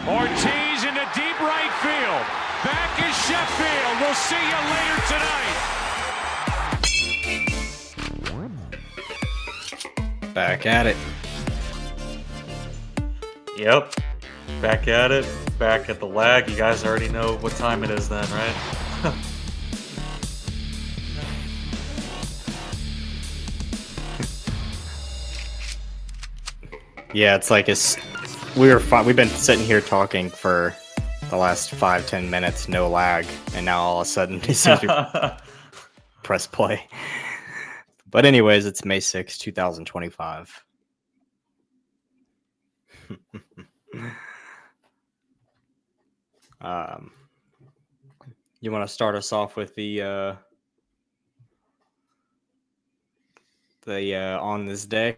Ortiz into deep right field. Back is Sheffield. We'll see you later tonight. Back at it. Yep. Back at it. Back at the lag. You guys already know what time it is then, right? Yeah, it's like we've been sitting here talking for the last 5-10 minutes, no lag, and now all of a sudden it seems to press play. But anyways, it's May 6, 2025. You want to start us off with the on this day?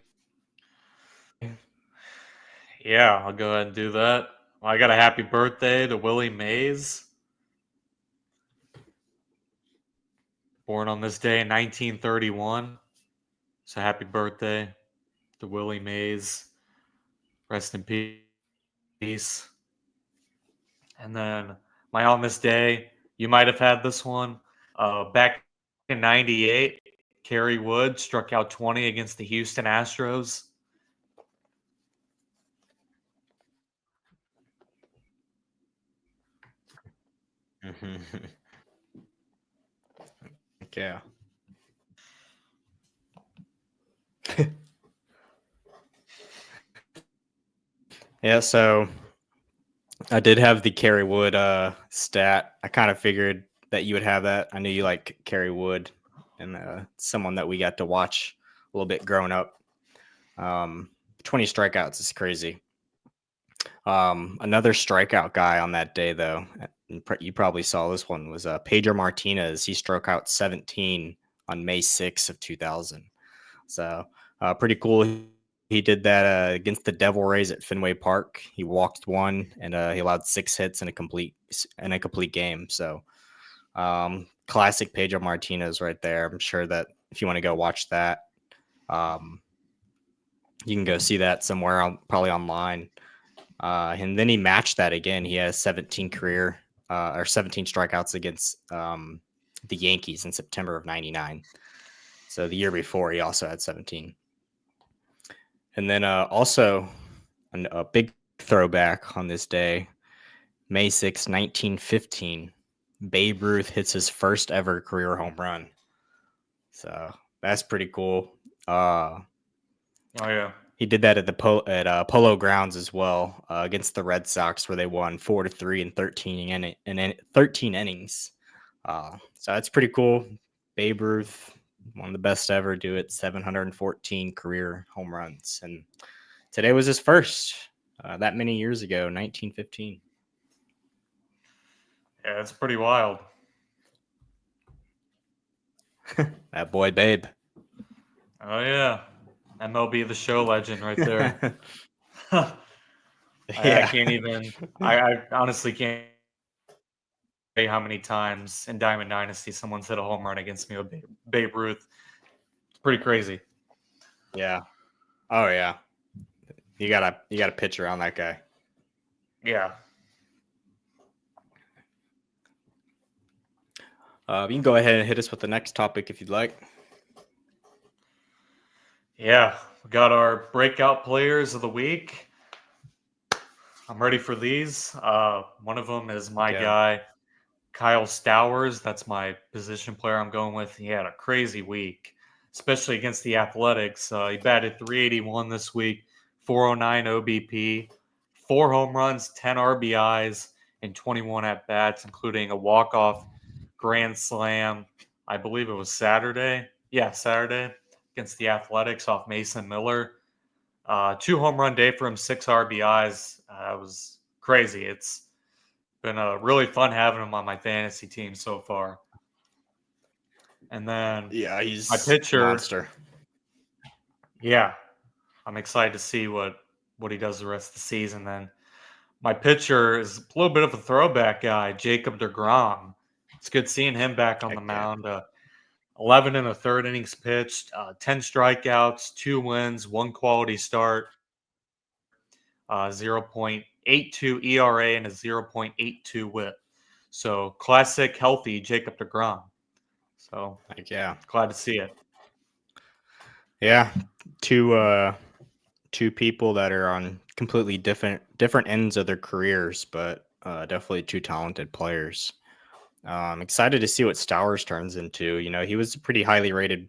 Yeah, I'll go ahead and do that. Well, I got a happy birthday to Willie Mays. Born on this day in 1931. So happy birthday to Willie Mays. Rest in peace. And then my on this day, you might have had this one. Back in 98, Kerry Wood struck out 20 against the Houston Astros. Yeah. Yeah, so I did have the Kerry Wood stat. I kind of figured that you would have that. I knew you like Kerry Wood, and someone that we got to watch a little bit growing up. 20 strikeouts is crazy. Another strikeout guy on that day, though, you probably saw this one, was Pedro Martinez. He struck out 17 on May 6th of 2000. So pretty cool. He did that against the Devil Rays at Fenway Park. He walked one, and he allowed 6 hits in a complete game. So classic Pedro Martinez right there. I'm sure that if you want to go watch that, you can go see that somewhere, probably online. And then he matched that again. He has 17 strikeouts against the Yankees in September of '99. So the year before, he also had 17. And then also a big throwback on this day, May 6, 1915, Babe Ruth hits his first ever career home run. So that's pretty cool. Oh, yeah. He did that at Polo Grounds as well against the Red Sox, where they won 4-3 in 13 innings. So that's pretty cool. Babe Ruth, one of the best ever, do it, 714 career home runs, and today was his first. That many years ago, 1915. Yeah, it's pretty wild. That boy, Babe. Oh, yeah. MLB The Show legend right there. Yeah. I can't even. I honestly can't say how many times in Diamond Dynasty someone's hit a home run against me with Babe Ruth. It's pretty crazy. Yeah. Oh yeah. You got a picture on that guy. Yeah. You can go ahead and hit us with the next topic if you'd like. Yeah, we got our breakout players of the week. I'm ready for these. One of them is my guy, Kyle Stowers. That's my position player I'm going with. He had a crazy week, especially against the Athletics. He batted .381 this week, 409 OBP, 4 home runs, 10 RBIs, and 21 at-bats, including a walk-off grand slam. I believe it was Saturday. Yeah, Saturday against the Athletics off Mason Miller. 2 home run day for him, 6 RBIs. It was crazy. It's been really fun having him on my fantasy team so far. And then he's my pitcher, monster. Yeah, I'm excited to see what he does the rest of the season. Then my pitcher is a little bit of a throwback guy, Jacob deGrom. It's good seeing him back on the mound. 11 1/3 innings pitched, 10 strikeouts, 2 wins, 1 quality start. 0.82 ERA, and a 0.82 WHIP. So classic healthy Jacob deGrom. So Yeah. glad to see it. Yeah. Two people that are on completely different ends of their careers, but definitely two talented players. I'm excited to see what Stowers turns into. He was a pretty highly rated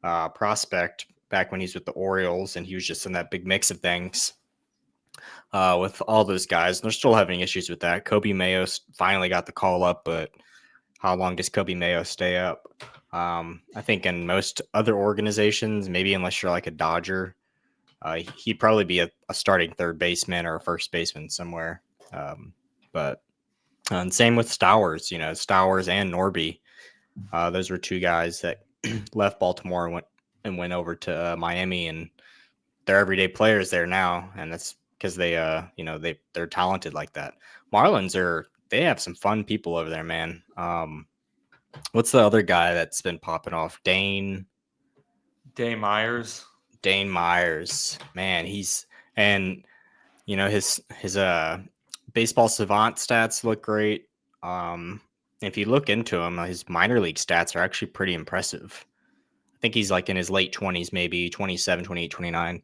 prospect back when he's with the Orioles, and he was just in that big mix of things with all those guys. And they're still having issues with that. Kobe Mayo finally got the call up, but how long does Kobe Mayo stay up? I think in most other organizations, maybe unless you're like a Dodger, he'd probably be a starting third baseman or a first baseman somewhere. But and same with Stowers, Stowers and Norby. Those were two guys that left Baltimore and went over to Miami, and they're everyday players there now, and that's because they're talented like that. They have some fun people over there, man. What's the other guy that's been popping off? Dane Myers. Man, and his baseball savant stats look great. If you look into him, his minor league stats are actually pretty impressive. I think he's like in his late 20s, maybe 27, 28, 29.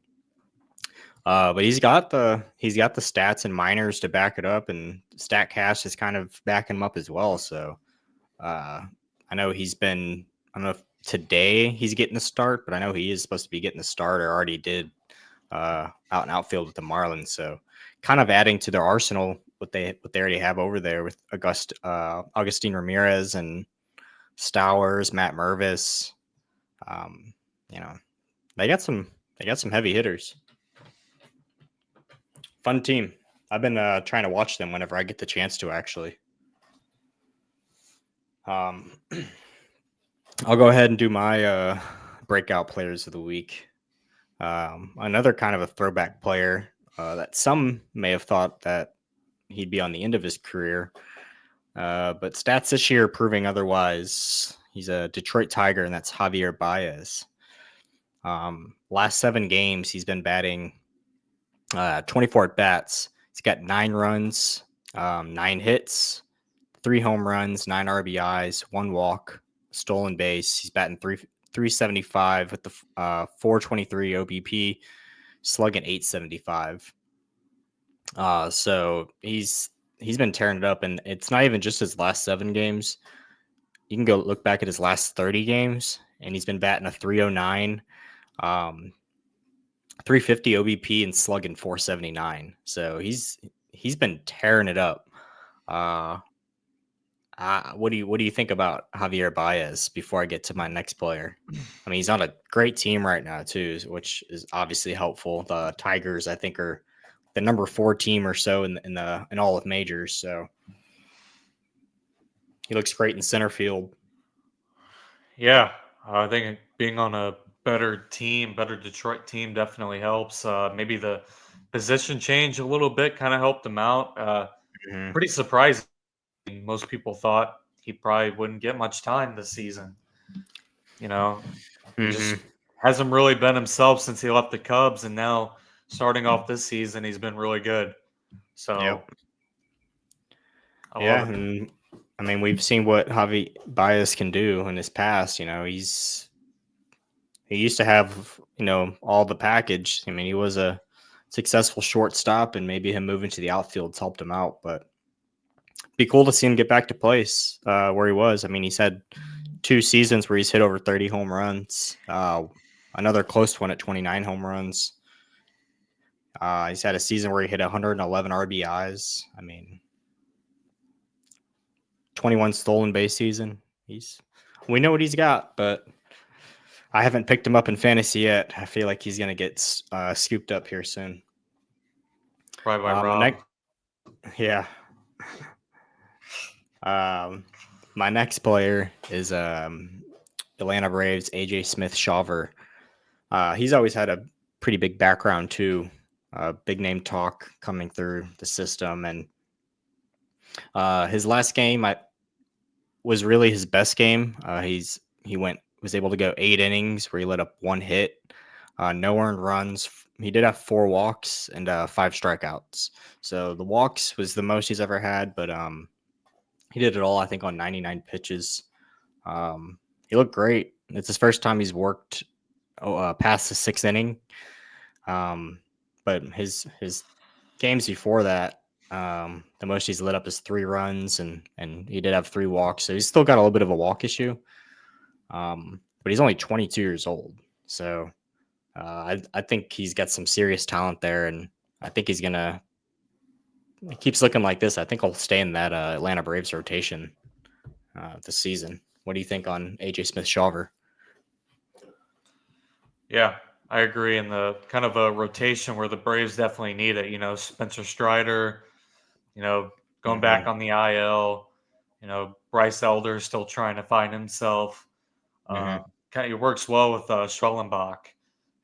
But he's got the stats and minors to back it up, and StatCast is kind of backing him up as well. So I know I don't know if today he's getting the start, but I know he is supposed to be getting the start, or already did out in outfield with the Marlins. So kind of adding to their arsenal what they already have over there with Augustine Ramirez and Stowers, Matt Mervis. They got some heavy hitters. Fun team. I've been trying to watch them whenever I get the chance to, actually. I'll go ahead and do my breakout players of the week. Another kind of a throwback player that some may have thought that he'd be on the end of his career, but stats this year proving otherwise. He's a Detroit Tiger, and that's Javier Báez. Last 7 games, he's been batting 24 at bats. He's got 9 runs, 9 hits, 3 home runs, 9 RBIs, 1 walk, stolen base. He's batting 375 with the 423 OBP, slugging 875. So he's been tearing it up, and it's not even just his last 7 games. You can go look back at his last 30 games, and he's been batting a 309, 350 OBP, and slugging 479. So he's been tearing it up. What do you think about Javier Báez before I get to my next player? I mean, he's on a great team right now too, which is obviously helpful. The Tigers, I think, are the number 4 team or so in all of majors. So he looks great in center field. Yeah, I think being on a better Detroit team definitely helps. Maybe the position change a little bit kind of helped him out. Pretty surprising. Most people thought he probably wouldn't get much time this season. He just hasn't really been himself since he left the Cubs, and now starting off this season, he's been really good. So, yep. I love it. And I mean, we've seen what Javi Báez can do in his past. He used to have all the package. I mean, he was a successful shortstop, and maybe him moving to the outfield's helped him out. But it'd be cool to see him get back to place where he was. I mean, he's had 2 seasons where he's hit over 30 home runs. Another close one at 29 home runs. He's had a season where he hit 111 RBIs. I mean, 21 stolen base season. We know what he's got, but I haven't picked him up in fantasy yet. I feel like he's going to get scooped up here soon. Right by Rob. Yeah. My next player is Atlanta Braves AJ Smith-Shawver. He's always had a pretty big background too. Big name talk coming through the system, and his last game was really his best game. He was able to go 8 innings where he let up 1 hit, no earned runs, he did have 4 walks and 5 strikeouts. So the walks was the most he's ever had, but he did it all, I think, on 99 pitches. He looked great. It's his first time he's worked past the 6th inning. But his games before that, the most he's lit up is 3 runs, and he did have 3 walks. So he's still got a little bit of a walk issue. But he's only 22 years old. So I think he's got some serious talent there, and I think he's gonna. He keeps looking like this. I think he'll stay in that Atlanta Braves rotation this season. What do you think on AJ Smith-Shawver? Yeah, I agree. In the kind of a rotation where the Braves definitely need it. Spencer Strider, going back on the IL. Bryce Elder still trying to find himself. Kind of, it works well with Schwellenbach.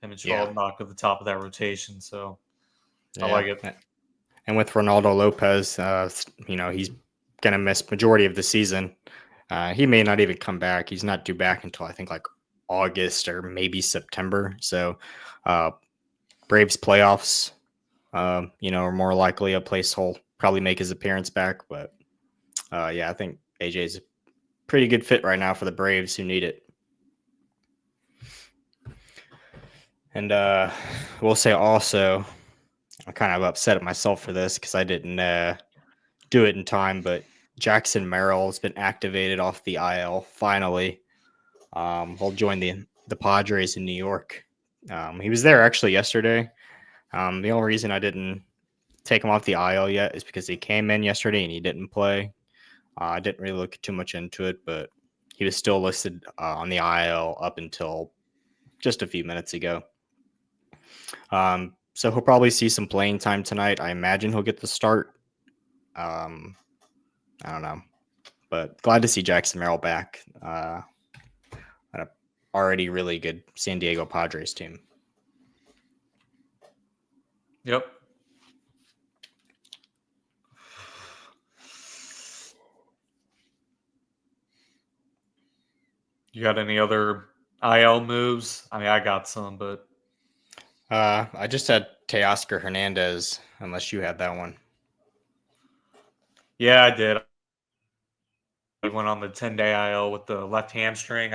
Him and Schwellenbach at the top of that rotation. So I like it. And with Ronaldo Lopez, he's going to miss majority of the season. He may not even come back. He's not due back until I think like August or maybe September. So Braves playoffs, are more likely a place he'll probably make his appearance back. But I think AJ's a pretty good fit right now for the Braves who need it. And we'll say also, I'm kind of upset at myself for this because I didn't do it in time, but Jackson Merrill has been activated off the IL finally. He'll join the Padres in New York. He was there actually yesterday. The only reason I didn't take him off the IL yet is because he came in yesterday and he didn't play. I didn't really look too much into it, but he was still listed on the IL up until just a few minutes ago. So he'll probably see some playing time tonight. I imagine he'll get the start. I don't know, but glad to see Jackson Merrill back. An already really good San Diego Padres team. Yep. You got any other IL moves? I mean, I got some, but I just had Teoscar Hernandez, unless you had that one. Yeah, I did. I went on the 10-day IL with the left hamstring.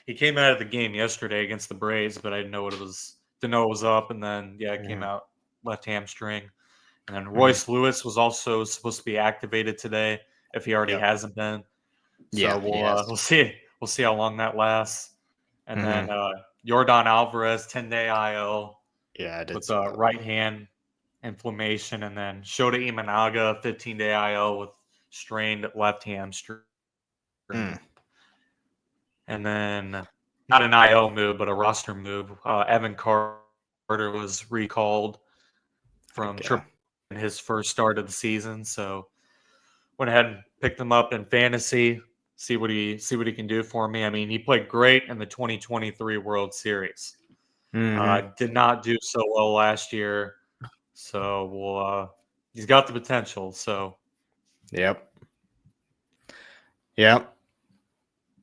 He came out of the game yesterday against the Braves, but I didn't know what it was. Didn't know it was up, and then it came out left hamstring. And then Royce Lewis was also supposed to be activated today, if he already hasn't been. So we'll see. We'll see how long that lasts. And then Yordan Alvarez, 10-day IL. Yeah, I did with right hand inflammation, and then Shota Imanaga, 15-day IL with strained left hamstring. And then not an IL move, but a roster move. Evan Carter was recalled from AAA in his first start of the season, so went ahead and picked him up in fantasy. See what he can do for me. I mean, he played great in the 2023 World Series. Did not do so well last year, so he's got the potential. So, Yep.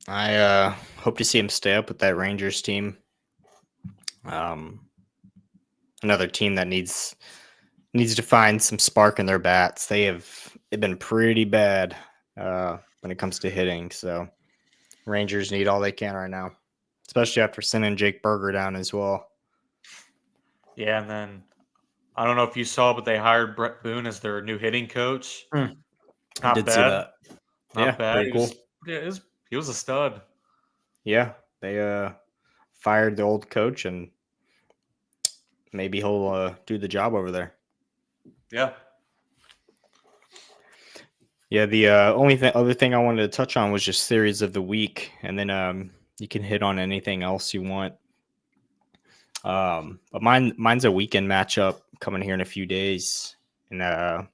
I hope to see him stay up with that Rangers team. Another team that needs to find some spark in their bats. They've been pretty bad when it comes to hitting. So Rangers need all they can right now, especially after sending Jake Berger down as well. Yeah, and then I don't know if you saw, but they hired Brett Boone as their new hitting coach. I did see that. Not bad. Pretty cool. He was a stud. Yeah, they fired the old coach, and maybe he'll do the job over there. Yeah. Yeah, the other thing I wanted to touch on was just series of the week, and then you can hit on anything else you want. But mine's a weekend matchup coming here in a few days, and I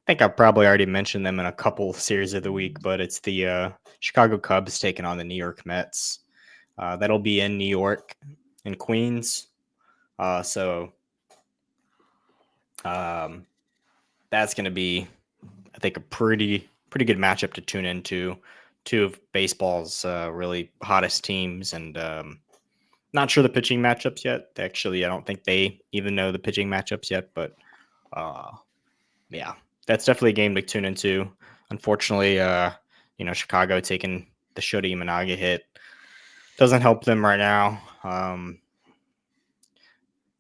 think I've probably already mentioned them in a couple series of the week, but it's the Chicago Cubs taking on the New York Mets. That'll be in New York, in Queens. So that's going to be, I think, a pretty good matchup to tune into. Two of baseball's really hottest teams, and Not sure the pitching matchups yet. Actually, I don't think they even know the pitching matchups yet. But yeah, that's definitely a game to tune into. Unfortunately, Chicago taking the Shota Imanaga hit doesn't help them right now. I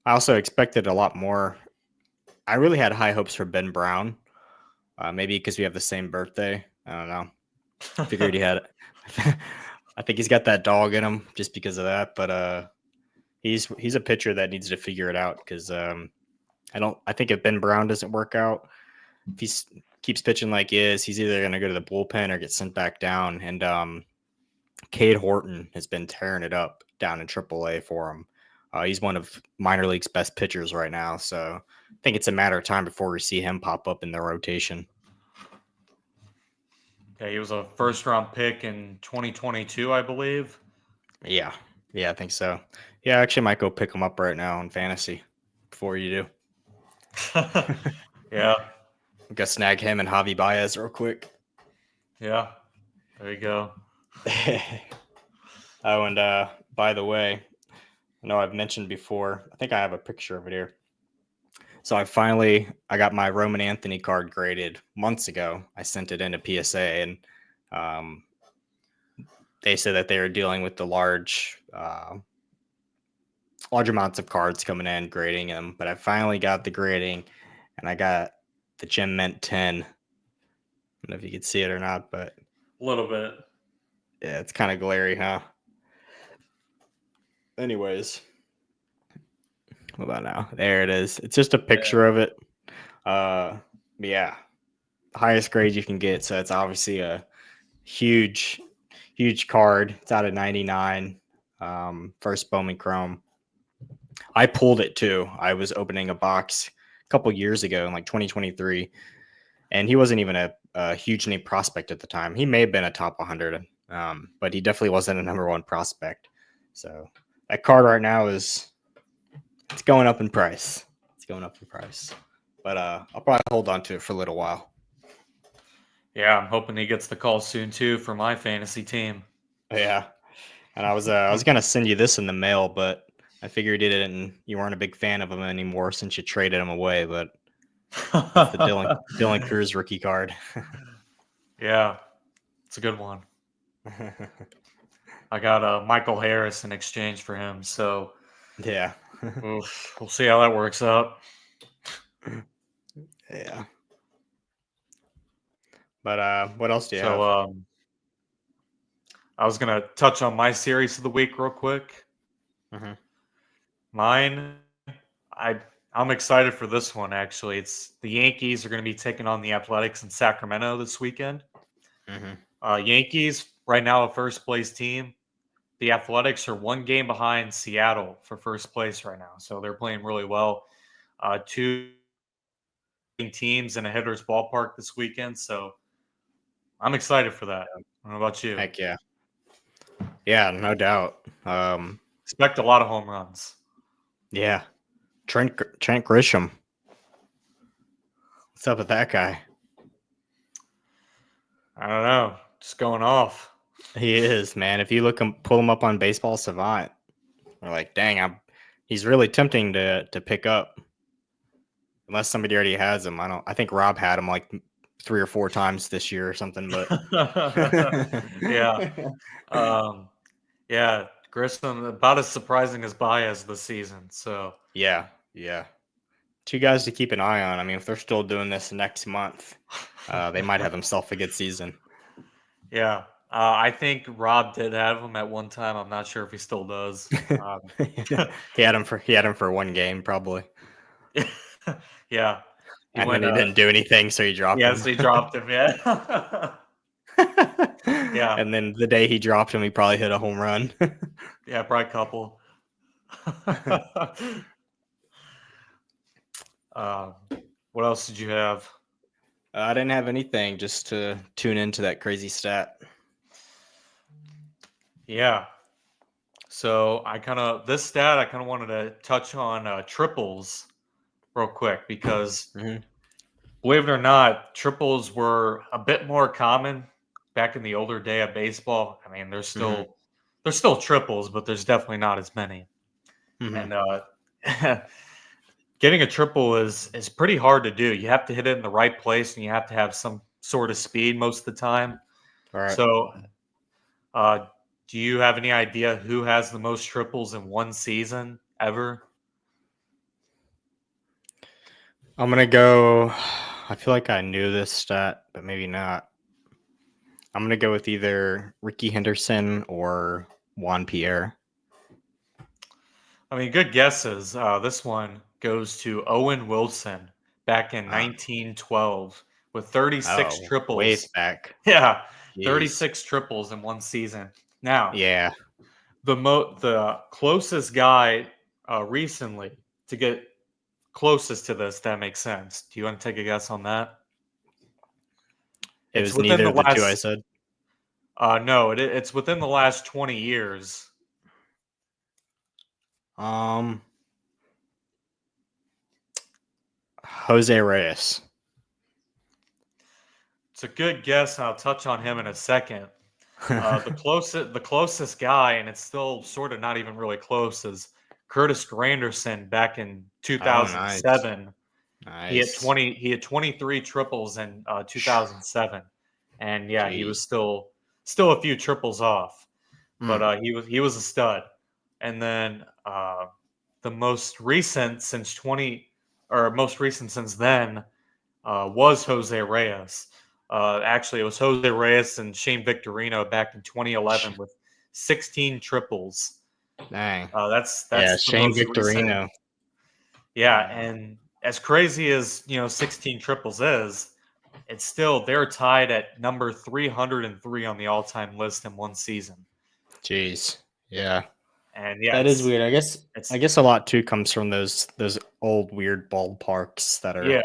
also expected a lot more. I really had high hopes for Ben Brown. Maybe because we have the same birthday. I don't know. Figured he had. I think he's got that dog in him just because of that. But he's a pitcher that needs to figure it out because I think if Ben Brown doesn't work out, if he keeps pitching like he is, he's either going to go to the bullpen or get sent back down. And Cade Horton has been tearing it up down in AAA for him. He's one of minor league's best pitchers right now. So I think it's a matter of time before we see him pop up in the rotation. Yeah, he was a first-round pick in 2022, I believe. Yeah, I think so. Yeah, I actually might go pick him up right now in fantasy before you do. Yeah. I'm gonna snag him and Javi Báez real quick. Yeah, there you go. Oh, and by the way, I know I've mentioned before, I think I have a picture of it here. So I got my Roman Anthony card graded months ago. I sent it into PSA, and they said that they were dealing with the large amounts of cards coming in, grading them. But I finally got the grading, and I got the Gem Mint 10. I don't know if you can see it or not, but A little bit. yeah, it's kind of glary, huh? Anyways, what about now? There it is. It's just a picture of it. Yeah, highest grade you can get. So it's obviously a huge card. It's out of 99. First Bowman Chrome. I pulled it too. I was opening a box a couple years ago in like 2023, and he wasn't even a huge name prospect at the time. He may have been a top 100, but he definitely wasn't a number one prospect. So that card right now it's going up in price. But I'll probably hold on to it for a little while. Yeah, I'm hoping he gets the call soon too for my fantasy team. Yeah, and I was gonna send you this in the mail, but I figured you weren't a big fan of him anymore since you traded him away. But that's the Dylan Cruz rookie card. Yeah, it's a good one. I got Michael Harris in exchange for him, so Yeah. we'll see how that works out. Yeah. But what else do you have? So I was gonna touch on my series of the week real quick. Mhm. Mine, I'm excited for this one. Actually, it's the Yankees are going to be taking on the Athletics in Sacramento this weekend. Yankees right now a first place team. The Athletics are one game behind Seattle for first place right now, so they're playing really well. Two teams in a hitter's ballpark this weekend, so I'm excited for that. What about you? Heck yeah. Yeah, no doubt. Expect a lot of home runs. Yeah. Trent Grisham. What's up with that guy? I don't know, just going off. He is, man. If you pull him up on Baseball Savant, we're like, dang, he's really tempting to pick up. Unless somebody already has him. I think Rob had him like 3 or 4 times this year or something, but Yeah. Yeah, Grissom about as surprising as Báez this season. So yeah. 2 guys to keep an eye on. I mean, if they're still doing this next month, they might have himself a good season. yeah, I think Rob did have him at one time. I'm not sure if he still does. He had him for 1 game probably. Yeah, And then he didn't do anything, so he dropped him. Yes, he dropped him. Yeah. Yeah. And then the day he dropped him, he probably hit a home run. Yeah, probably a couple. What else did you have? I didn't have anything, just to tune into that crazy stat. Yeah. So this stat I kind of wanted to touch on triples real quick because believe it or not, triples were a bit more common back in the older day of baseball. I mean, they're still There's still triples, but there's definitely not as many. Mhm. And getting a triple is pretty hard to do. You have to hit it in the right place, and you have to have some sort of speed most of the time. All right. So, uh, do you have any idea who has the most triples in one season ever? I'm gonna go. I feel like I knew this stat, but maybe not. I'm gonna go with either Ricky Henderson or Juan Pierre. I mean, good guesses. This one goes to Owen Wilson back in Uh, 1912 with 36 way triples. back. Yeah, Jeez. 36 triples in one season. Now, Yeah. the closest guy recently to get closest to this, that makes sense. Do you want to take a guess on that? It It's was within neither the of the two I last. said. No, it's within the last 20 years. Um, Jose Reyes. It's a good guess, and I'll touch on him in a second. The closest guy, and it's still sort of not even really close, is Curtis Granderson back in Oh, nice. 2007. Nice. He had 23 triples in 2007, and yeah, he was Jeez. still a few triples off, but Mm. he was a stud. And then the most recent since 20 or most recent since then was Jose Reyes. Actually, it was Jose Reyes and Shane Victorino back in 2011 with 16 triples. Dang. Yeah, That's the Shane most recent. Victorino. Yeah, and as crazy as 16 triples is, it's still they're tied at number 303 on the all-time list in one season. Jeez. Yeah. And yeah, That is weird. I it's guess a lot too comes from those old weird ballparks that are. yeah,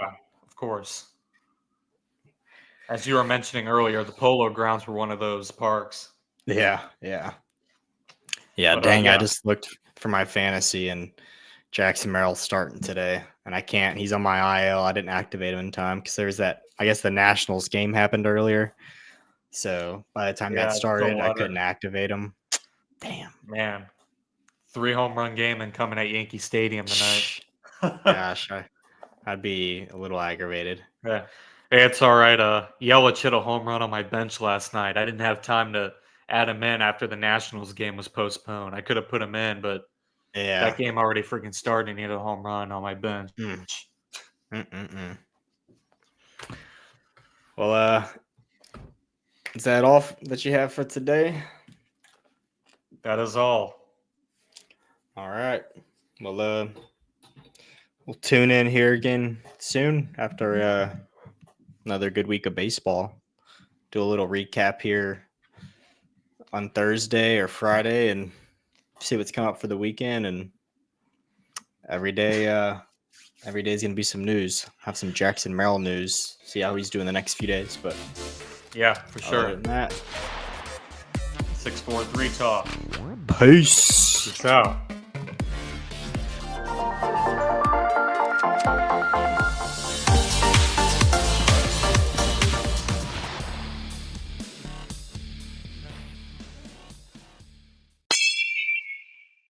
of course. As you were mentioning earlier, the Polo Grounds were one of those parks. Yeah, yeah. Yeah, But dang, I yeah, just looked for my fantasy and Jackson Merrill starting today and I can't. He's on my IL. I didn't activate him in time because there's that I guess the Nationals game happened earlier. So by the time that yeah, the started, I doubleheader. couldn't activate him. Damn. Man, 3 home run game and coming at Yankee Stadium tonight. Gosh, I'd be a little aggravated. Yeah. Hey, it's all right. Yelich hit a home run on my bench last night. I didn't have time to add him in after the Nationals game was postponed. I could have put him in, but Yeah. that game already freaking started and he hit a home run on my bench. Mm. Well, is that all that you have for today? That is all. All right. Well, we'll tune in here again soon after another good week of baseball. Do a little recap here on Thursday or Friday and see what's coming up for the weekend. And every day is gonna be some news. Have some Jackson Merrill news. See how he's doing the next few days. But Yeah, for other sure. than that, 643 talk. peace. Peace out.